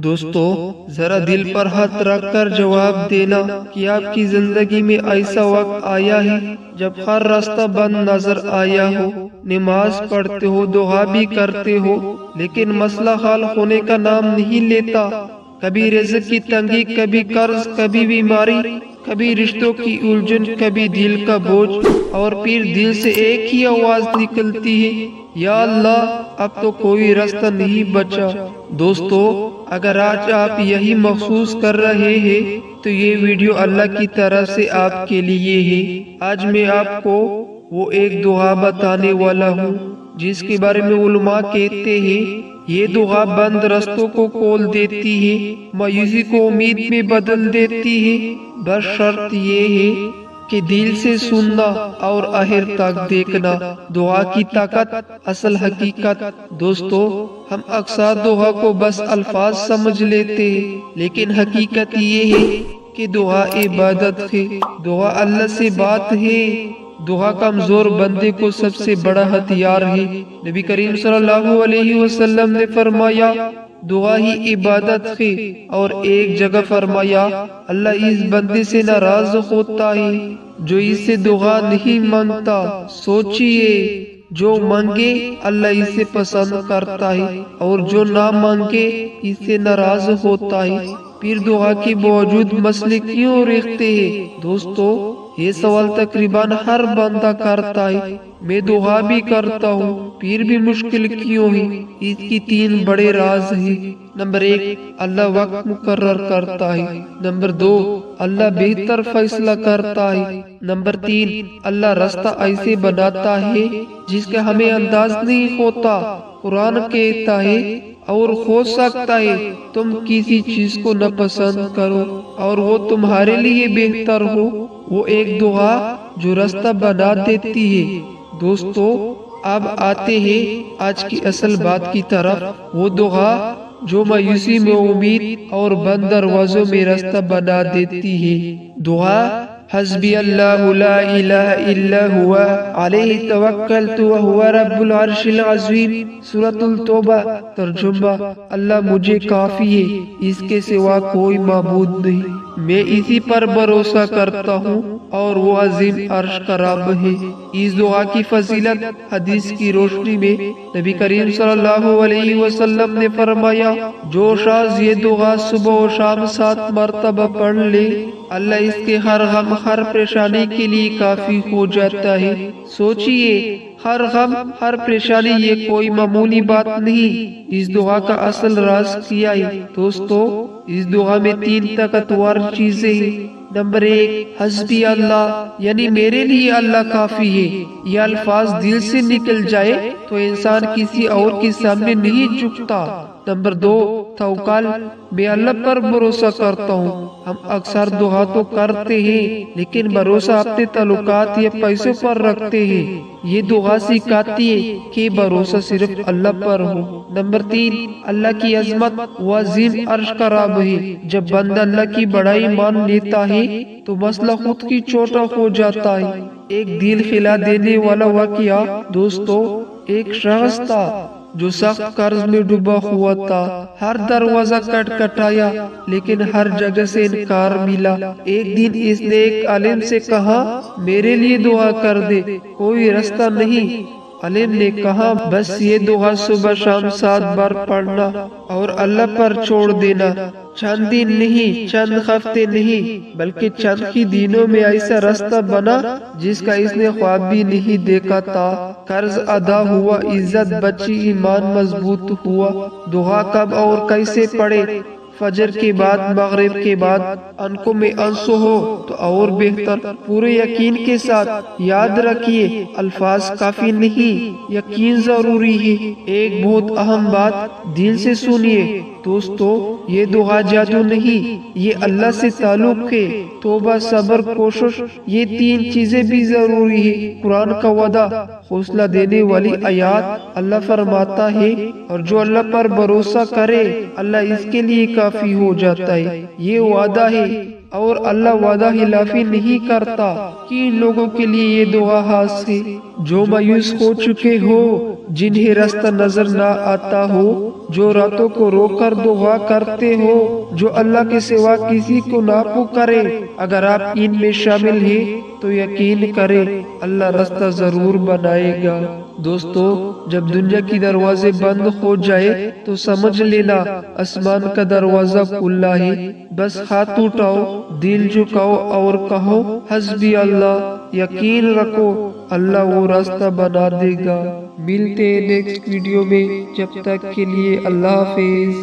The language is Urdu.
دوستو ذرا دل پر ہاتھ رکھ کر جواب دینا کہ آپ کی زندگی میں ایسا وقت آیا ہے جب ہر راستہ بند نظر آیا ہو، نماز پڑھتے ہو، دعا بھی کرتے ہو، لیکن مسئلہ حل ہونے کا نام نہیں لیتا۔ کبھی رزق کی تنگی، کبھی قرض، کبھی بیماری، کبھی رشتوں کی الجھن، کبھی دل کا بوجھ، اور پھر دل سے ایک ہی آواز نکلتی ہے، یا اللہ اب تو کوئی راستہ نہیں بچا۔ دوستو اگر آج آپ یہی محسوس کر رہے ہیں تو یہ ویڈیو اللہ کی طرف سے آپ کے لیے ہے۔ آج میں آپ کو وہ ایک دعا بتانے والا ہوں جس کے بارے میں علماء کہتے ہیں یہ دعا بند رستوں کو کھول دیتی ہے، مایوسی کو امید میں بدل دیتی ہے، بس شرط یہ ہے کہ دل سے سننا اور آخر تک دیکھنا۔ دعا کی طاقت، اصل حقیقت۔ دوستو ہم اکثر دعا کو بس الفاظ سمجھ لیتے ہیں، لیکن حقیقت یہ ہے کہ دعا عبادت ہے، دعا اللہ سے بات ہے۔ دعا کمزور بندے کو سب سے بڑا ہتھیار ہے۔ نبی کریم صلی اللہ علیہ وسلم نے فرمایا دعا ہی عبادت ہے، اور ایک جگہ فرمایا اللہ اس بندے سے ناراض ہوتا ہے جو اس سے دعا نہیں مانگتا۔ سوچئے جو مانگے اللہ اسے پسند کرتا ہے، اور جو نہ مانگے اس سے ناراض ہوتا ہے۔ پھر دعا کے باوجود مسئلے کیوں رہتے ہیں؟ دوستو یہ سوال تقریباً ہر بندہ کرتا ہے، میں دعا بھی کرتا ہوں پھر بھی مشکل کیوں ہے؟ اس کی 3 بڑے راز ہیں۔ نمبر 1، اللہ وقت مقرر کرتا ہے۔ نمبر 2، اللہ بہتر فیصلہ کرتا ہے۔ نمبر 3، اللہ راستہ ایسے بناتا ہے جس کا ہمیں انداز نہیں ہوتا۔ قرآن کہتا ہے اور ہو سکتا ہے تم کسی چیز کو ناپسند کرو اور وہ تمہارے لیے بہتر ہو۔ وہ ایک دعا جو راستہ بنا دیتی ہے۔ دوستو اب آتے ہیں آج کی اصل بات کی طرف، وہ دعا جو مایوسی میں امید اور بند دروازوں میں راستہ بنا دیتی ہے۔ دعا حسبی اللہ لا الہ الا ہوا علیہ توکلت وہو رب العرش العظیم، سورۃ التوبہ۔ ترجمہ، اللہ مجھے کافی ہے، اس کے سوا کوئی معبود نہیں، میں اسی پر بھروسہ کرتا ہوں اور وہ عظیم عرش کا رب ہے۔ اس دعا کی فضیلت حدیث کی روشنی میں نبی کریم صلی اللہ علیہ وسلم نے فرمایا جو شخص یہ دعا صبح و شام 7 مرتبہ پڑھ لے اللہ اس کے ہر غم، ہر پریشانی کے لیے کافی ہو جاتا ہے۔ سوچئے ہر غم، ہر پریشانی یہ کوئی معمولی بات نہیں۔ اس دعا کا اصل راز کیا ہے؟ دوستو اس دعا میں 3 طاقتور چیزیں ہیں۔ نمبر 1، حسبی اللہ، یعنی میرے لیے اللہ کافی ہے۔ یہ الفاظ دل سے نکل جائے تو انسان کسی اور کے سامنے نہیں جھکتا۔ نمبر 2، توکل، میں اللہ پر بھروسہ کرتا ہوں۔ ہم اکثر دعا تو کرتے ہیں لیکن بھروسہ اپنے تعلقات یا پیسوں پر رکھتے ہیں۔ یہ دعا سکھاتی ہے کہ بھروسہ صرف اللہ پر ہو۔ نمبر 3، اللہ کی عظمت، وہ عظیم عرش کا رب ہے۔ جب بندہ اللہ کی بڑائی مان لیتا ہے تو مسئلہ خود کی چھوٹا ہو جاتا ہے۔ ایک دل ہلا دینے والا واقعہ۔ دوستو ایک شخص تھا جو سخت قرض میں ڈوبا ہوا تھا، ہر دروازہ کٹکھٹایا لیکن ہر جگہ سے انکار ملا۔ ایک دن اس نے ایک عالم سے کہا میرے لیے دعا کر دے، کوئی راستہ نہیں۔ عالم نے کہا بس یہ دعا صبح شام 7 بار پڑھنا اور اللہ پر چھوڑ دینا۔ چند دن نہیں، چند ہفتے نہیں، بلکہ چند ہی دنوں میں ایسا راستہ بنا جس کا اس نے خواب بھی نہیں دیکھا تھا۔ قرض ادا ہوا، عزت بچی، ایمان مضبوط ہوا۔ دعا کب اور کیسے پڑھے؟ فجر کے بعد، مغرب کے بعد، آنکھوں میں آنسو ہو تو اور بہتر۔ پورے یقین کے ساتھ یاد رکھیے الفاظ کافی نہیں، یقین ضروری ہے۔ ایک بہت اہم بات دل سے سنیے دوستو، یہ دعا جادو نہیں، یہ اللہ سے تعلق ہے۔ توبہ، صبر، کوشش، یہ 3 چیزیں بھی ضروری ہے۔ قرآن کا وعدہ، حوصلہ دینے والی آیات، اللہ فرماتا ہے اور جو اللہ پر بھروسہ کرے اللہ اس کے لیے کافی ہو جاتا ہے۔ یہ وعدہ ہے اور اللہ وعدہ خلافی نہیں کرتا۔ کن لوگوں کے لیے یہ دعا خاص ہے؟ جو مایوس ہو چکے ہو، جنہیں راستہ نظر نہ آتا ہو، جو راتوں کو رو کر دعا کرتے ہو، جو اللہ کے سوا کسی کو نہ پکارے، اگر آپ ان میں شامل ہیں تو یقین کریں اللہ راستہ ضرور بنائے گا۔ دوستو، جب دنیا کی دروازے بند ہو جائے تو سمجھ لینا آسمان کا دروازہ کھلا ہے۔ بس ہاتھ اٹھاؤ، دل جھکاؤ اور کہو حسبی اللہ، یقین رکھو اللہ وہ راستہ بنا دے گا۔ ملتے ہیں نیکسٹ ویڈیو میں، جب تک کے لیے اللہ حافظ۔